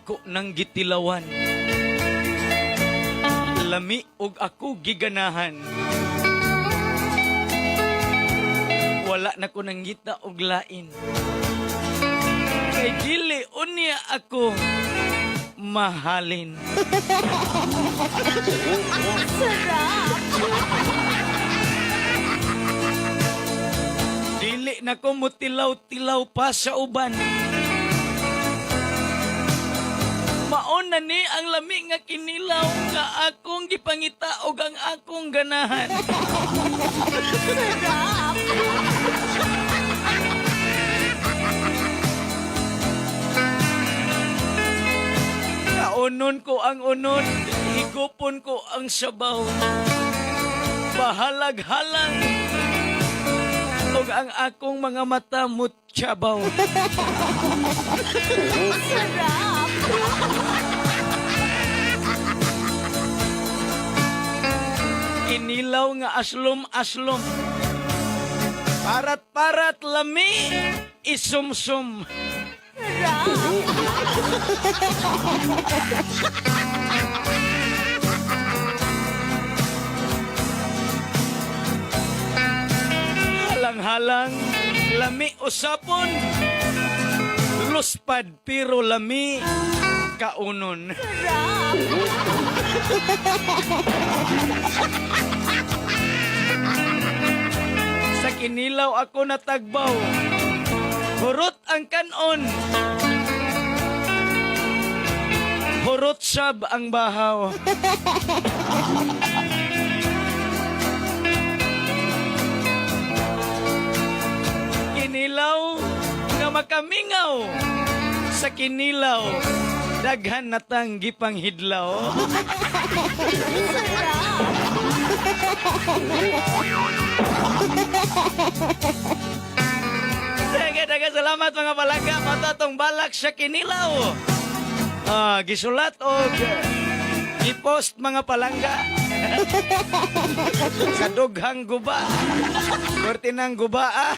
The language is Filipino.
ako nang gitilawan. Lami og ako giganahan. Wala na ko nang ngita og lain. Kay dili unya ako mahalin. Dili na ko mutilaw-tilaw pa sa uban. Maon na ni ang lami nga kinilaw nga akong gipangita og ang akong ganahan. Kaunon ko ang unon, higupon ko ang sabaw. Bahalag-halang og ang akong mga mata mutsabaw. Inilaw nga aslom-aslom. Parat-parat lami, isumsum. Halang-halang, lami usapon. Luspad pero lami kaunon. Sa kinilaw ako natagbaw. Hurot ang kanon. Hurot sab ang bahaw. Kinilaw nga makamingaw. Sa kinilaw, daghan natang gipanghidlaw. Daga salamat mga palangga. Matatong balak sa kinilaw. Gisulat o i-post mga palangga. Sa dughang guba. Kortinang guba